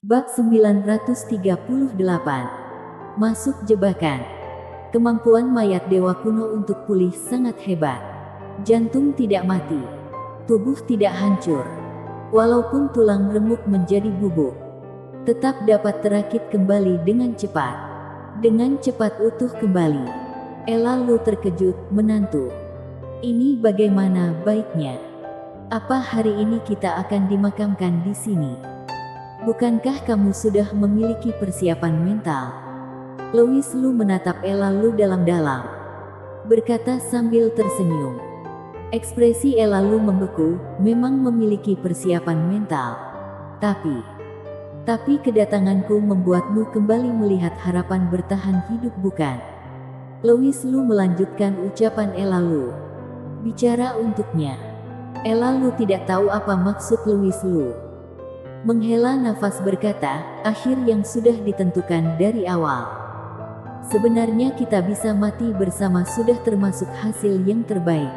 Bab 938. Masuk jebakan. Kemampuan mayat dewa kuno untuk pulih sangat hebat. Jantung tidak mati. Tubuh tidak hancur. Walaupun tulang remuk menjadi bubuk, tetap dapat terakit kembali dengan cepat. Dengan cepat utuh kembali. Lalu terkejut, menantu. Ini bagaimana baiknya? Apa hari ini kita akan dimakamkan di sini? Bukankah kamu sudah memiliki persiapan mental? Louis Lu menatap Ella Lu dalam-dalam, berkata sambil tersenyum. Ekspresi Ella Lu membeku, memang memiliki persiapan mental. Tapi kedatanganku membuatmu kembali melihat harapan bertahan hidup, bukan? Louis Lu melanjutkan ucapan Ella Lu. Bicara untuknya. Ella Lu tidak tahu apa maksud Louis Lu. Menghela nafas berkata, akhir yang sudah ditentukan dari awal. Sebenarnya kita bisa mati bersama sudah termasuk hasil yang terbaik.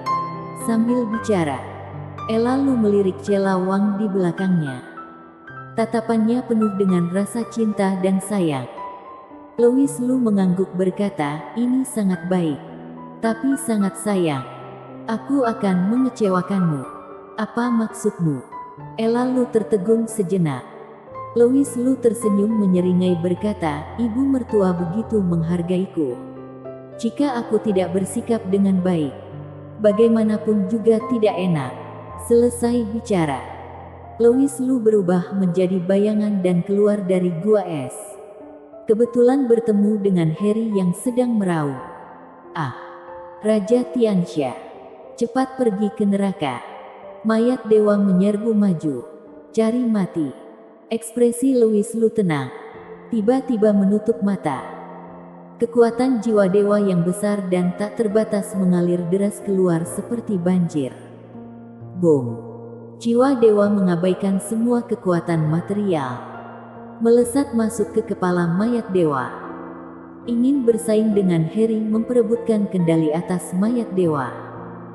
Sambil bicara, Ella Lu melirik Cela Wang di belakangnya. Tatapannya penuh dengan rasa cinta dan sayang. Louis Lu mengangguk berkata, ini sangat baik. Tapi sangat sayang. Aku akan mengecewakanmu. Apa maksudmu? Ella Lu tertegun sejenak. Louis Lu tersenyum menyeringai berkata, ibu mertua begitu menghargaiku. Jika aku tidak bersikap dengan baik, bagaimanapun juga tidak enak. Selesai bicara, Louis Lu berubah menjadi bayangan dan keluar dari gua es. Kebetulan bertemu dengan Harry yang sedang meraung. Ah, Raja Tianxia, cepat pergi ke neraka. Mayat dewa menyerbu maju. Cari mati. Ekspresi Louis Lu tenang. Tiba-tiba menutup mata. Kekuatan jiwa dewa yang besar dan tak terbatas mengalir deras keluar seperti banjir. Boom. Jiwa dewa mengabaikan semua kekuatan material. Melesat masuk ke kepala mayat dewa. Ingin bersaing dengan Harry memperebutkan kendali atas mayat dewa.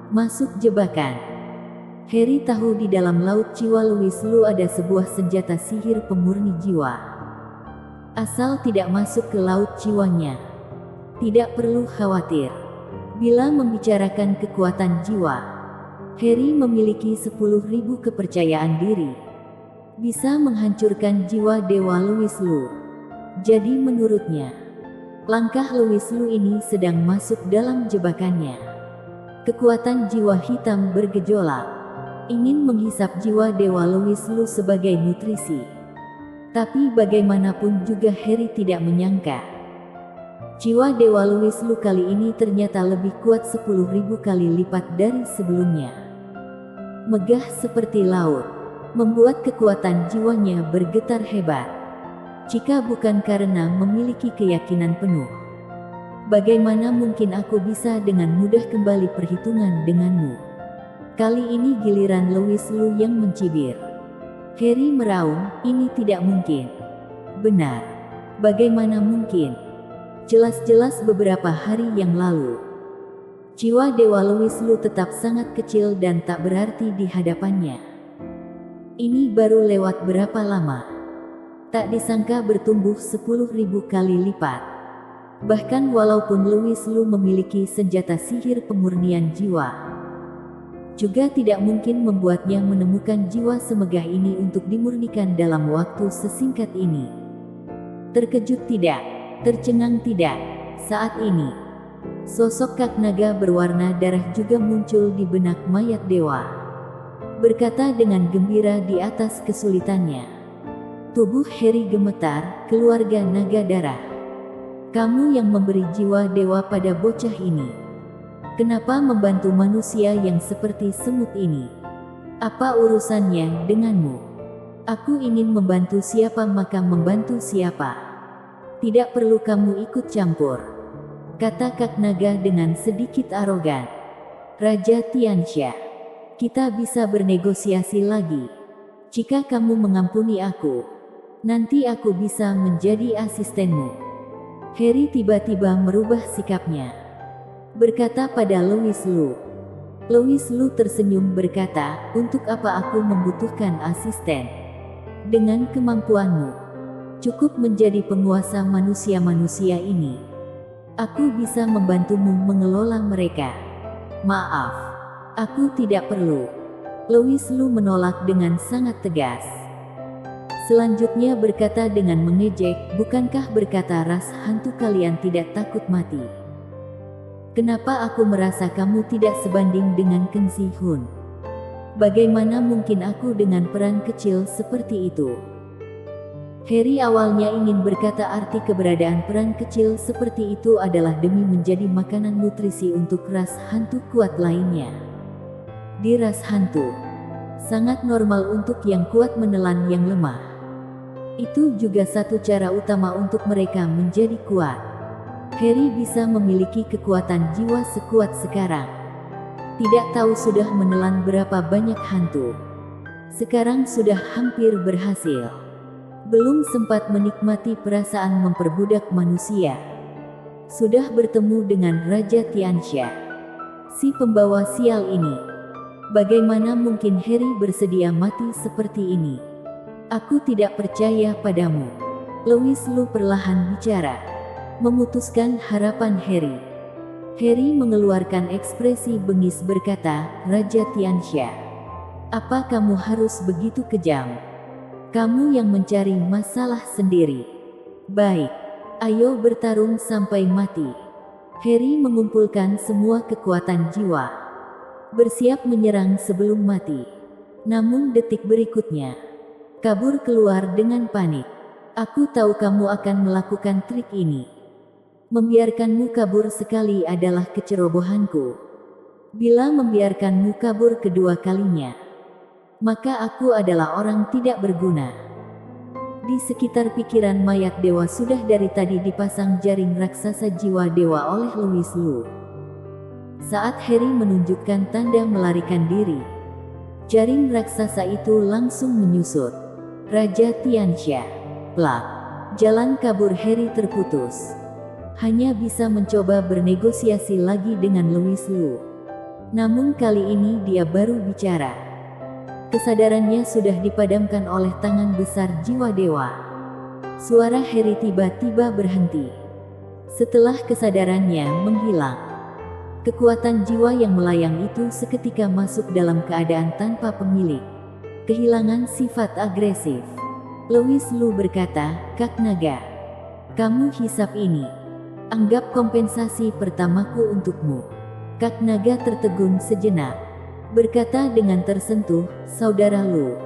Masuk jebakan. Harry tahu di dalam laut jiwa Louis Lu ada sebuah senjata sihir pemurni jiwa. Asal tidak masuk ke laut jiwanya, tidak perlu khawatir. Bila membicarakan kekuatan jiwa, Harry memiliki 10.000 kepercayaan diri. Bisa menghancurkan jiwa dewa Louis Lu. Jadi menurutnya, langkah Louis Lu ini sedang masuk dalam jebakannya. Kekuatan jiwa hitam bergejolak. Ingin menghisap jiwa dewa Louis Lu sebagai nutrisi. Tapi bagaimanapun juga Harry tidak menyangka. Jiwa dewa Louis Lu kali ini ternyata lebih kuat 10.000 kali lipat dari sebelumnya. Megah seperti laut, membuat kekuatan jiwanya bergetar hebat. Jika bukan karena memiliki keyakinan penuh, bagaimana mungkin aku bisa dengan mudah kembali perhitungan denganmu? Kali ini giliran Louis Lu yang mencibir. Harry meraung, ini tidak mungkin. Benar. Bagaimana mungkin? Jelas-jelas beberapa hari yang lalu, jiwa dewa Louis Lu tetap sangat kecil dan tak berarti di hadapannya. Ini baru lewat berapa lama? Tak disangka bertumbuh 10.000 kali lipat. Bahkan walaupun Louis Lu memiliki senjata sihir pemurnian jiwa, juga tidak mungkin membuatnya menemukan jiwa semegah ini untuk dimurnikan dalam waktu sesingkat ini. Terkejut tidak, tercengang tidak. Saat ini, sosok Kak Naga berwarna darah juga muncul di benak mayat dewa. Berkata dengan gembira di atas kesulitannya. Tubuh Harry gemetar, keluarga naga darah. Kamu yang memberi jiwa dewa pada bocah ini. Kenapa membantu manusia yang seperti semut ini? Apa urusannya denganmu? Aku ingin membantu siapa maka membantu siapa. Tidak perlu kamu ikut campur, kata Kak Naga dengan sedikit arogan. Raja Tianxia, kita bisa bernegosiasi lagi. Jika kamu mengampuni aku, nanti aku bisa menjadi asistenmu. Harry tiba-tiba merubah sikapnya. Berkata pada Louis Lu. Louis Lu tersenyum berkata, untuk apa aku membutuhkan asisten? Dengan kemampuanmu, Cukup menjadi penguasa manusia-manusia ini. Aku bisa membantumu mengelola mereka. Maaf, aku tidak perlu. Louis Lu menolak dengan sangat tegas. Selanjutnya berkata dengan mengejek, bukankah berkata ras hantu kalian tidak takut mati? Kenapa aku merasa kamu tidak sebanding dengan Keng Zihun? Bagaimana mungkin aku dengan peran kecil seperti itu? Harry awalnya ingin berkata arti keberadaan peran kecil seperti itu adalah demi menjadi makanan nutrisi untuk ras hantu kuat lainnya. Di ras hantu, sangat normal untuk yang kuat menelan yang lemah. Itu juga satu cara utama untuk mereka menjadi kuat. Harry bisa memiliki kekuatan jiwa sekuat sekarang. Tidak tahu sudah menelan berapa banyak hantu. Sekarang sudah hampir berhasil. Belum sempat menikmati perasaan memperbudak manusia. Sudah bertemu dengan Raja Tianxia, si pembawa sial ini. Bagaimana mungkin Harry bersedia mati seperti ini? Aku tidak percaya padamu. Louis Lu perlahan bicara, memutuskan harapan Harry. Harry mengeluarkan ekspresi bengis berkata, Raja Tianxia, apa kamu harus begitu kejam? Kamu yang mencari masalah sendiri. Baik, ayo bertarung sampai mati. Harry mengumpulkan semua kekuatan jiwa, bersiap menyerang sebelum mati. Namun detik berikutnya, kabur keluar dengan panik. Aku tahu kamu akan melakukan trik ini. Membiarkanmu kabur sekali adalah kecerobohanku. Bila membiarkanmu kabur kedua kalinya, maka aku adalah orang tidak berguna. Di sekitar pikiran mayat dewa sudah dari tadi dipasang jaring raksasa jiwa dewa oleh Louis Lu. Saat Harry menunjukkan tanda melarikan diri, jaring raksasa itu langsung menyusut Raja Tianxia. Plak. Jalan kabur Harry terputus. Hanya bisa mencoba bernegosiasi lagi dengan Louis Lu. Namun kali ini dia baru bicara. Kesadarannya sudah dipadamkan oleh tangan besar jiwa dewa. Suara Harry tiba-tiba berhenti. Setelah kesadarannya menghilang, kekuatan jiwa yang melayang itu seketika masuk dalam keadaan tanpa pemilik. Kehilangan sifat agresif. Louis Lu berkata, Kak Naga, kamu hisap ini. Anggap kompensasi pertamaku untukmu. Kak Naga tertegun sejenak, berkata dengan tersentuh, Saudara Lu,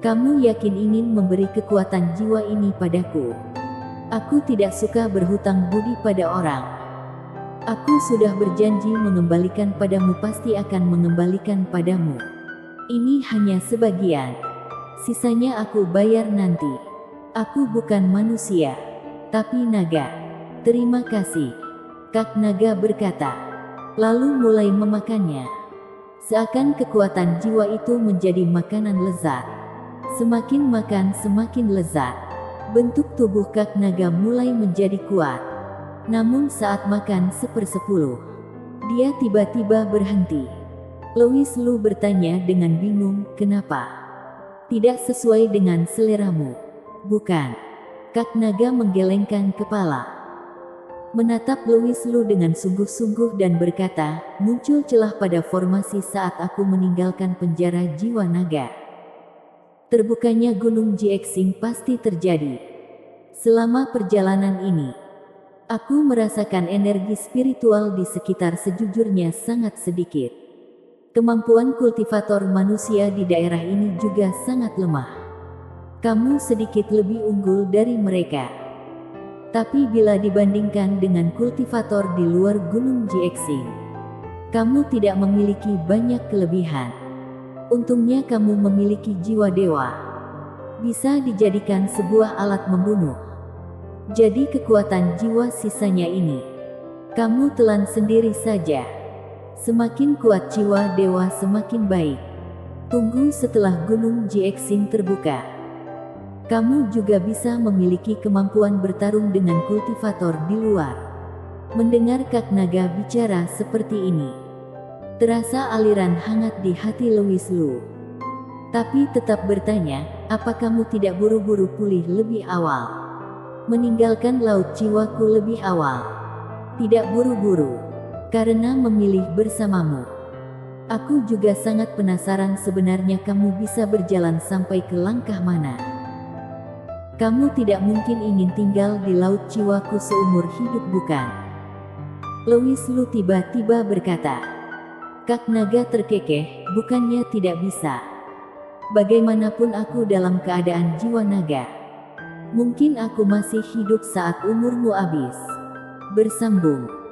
kamu yakin ingin memberi kekuatan jiwa ini padaku? Aku tidak suka berhutang budi pada orang. Aku sudah berjanji mengembalikan padamu, pasti akan mengembalikan padamu. Ini hanya sebagian. Sisanya aku bayar nanti. Aku bukan manusia, tapi naga. Terima kasih. Kak Naga berkata, lalu mulai memakannya. Seakan kekuatan jiwa itu menjadi makanan lezat. Semakin makan semakin lezat. Bentuk tubuh Kak Naga mulai menjadi kuat. Namun saat makan 1/10, dia tiba-tiba berhenti. Louis Lu bertanya dengan bingung, kenapa? Tidak sesuai dengan seleramu, bukan? Kak Naga menggelengkan kepala, menatap Louis Lu dengan sungguh-sungguh dan berkata, muncul celah pada formasi saat aku meninggalkan penjara jiwa naga. Terbukanya Gunung Jiexing pasti terjadi. Selama perjalanan ini, aku merasakan energi spiritual di sekitar, sejujurnya sangat sedikit. Kemampuan kultivator manusia di daerah ini juga sangat lemah. Kamu sedikit lebih unggul dari mereka. Tapi bila dibandingkan dengan kultivator di luar Gunung Jiexing, kamu tidak memiliki banyak kelebihan. Untungnya kamu memiliki jiwa dewa. Bisa dijadikan sebuah alat membunuh. Jadi kekuatan jiwa sisanya ini, kamu telan sendiri saja. Semakin kuat jiwa dewa semakin baik. Tunggu setelah Gunung Jiexing terbuka. Kamu juga bisa memiliki kemampuan bertarung dengan kultivator di luar. Mendengar Kak Naga bicara seperti ini, terasa aliran hangat di hati Louis Lu. Tapi tetap bertanya, apa kamu tidak buru-buru pulih lebih awal? Meninggalkan laut jiwaku lebih awal? Tidak buru-buru, karena memilih bersamamu. Aku juga sangat penasaran sebenarnya kamu bisa berjalan sampai ke langkah mana. Kamu tidak mungkin ingin tinggal di laut jiwaku seumur hidup, bukan? Louis Lu tiba-tiba berkata. Kak Naga terkekeh, bukannya tidak bisa. Bagaimanapun aku dalam keadaan jiwa naga. Mungkin aku masih hidup saat umurmu habis. Bersambung.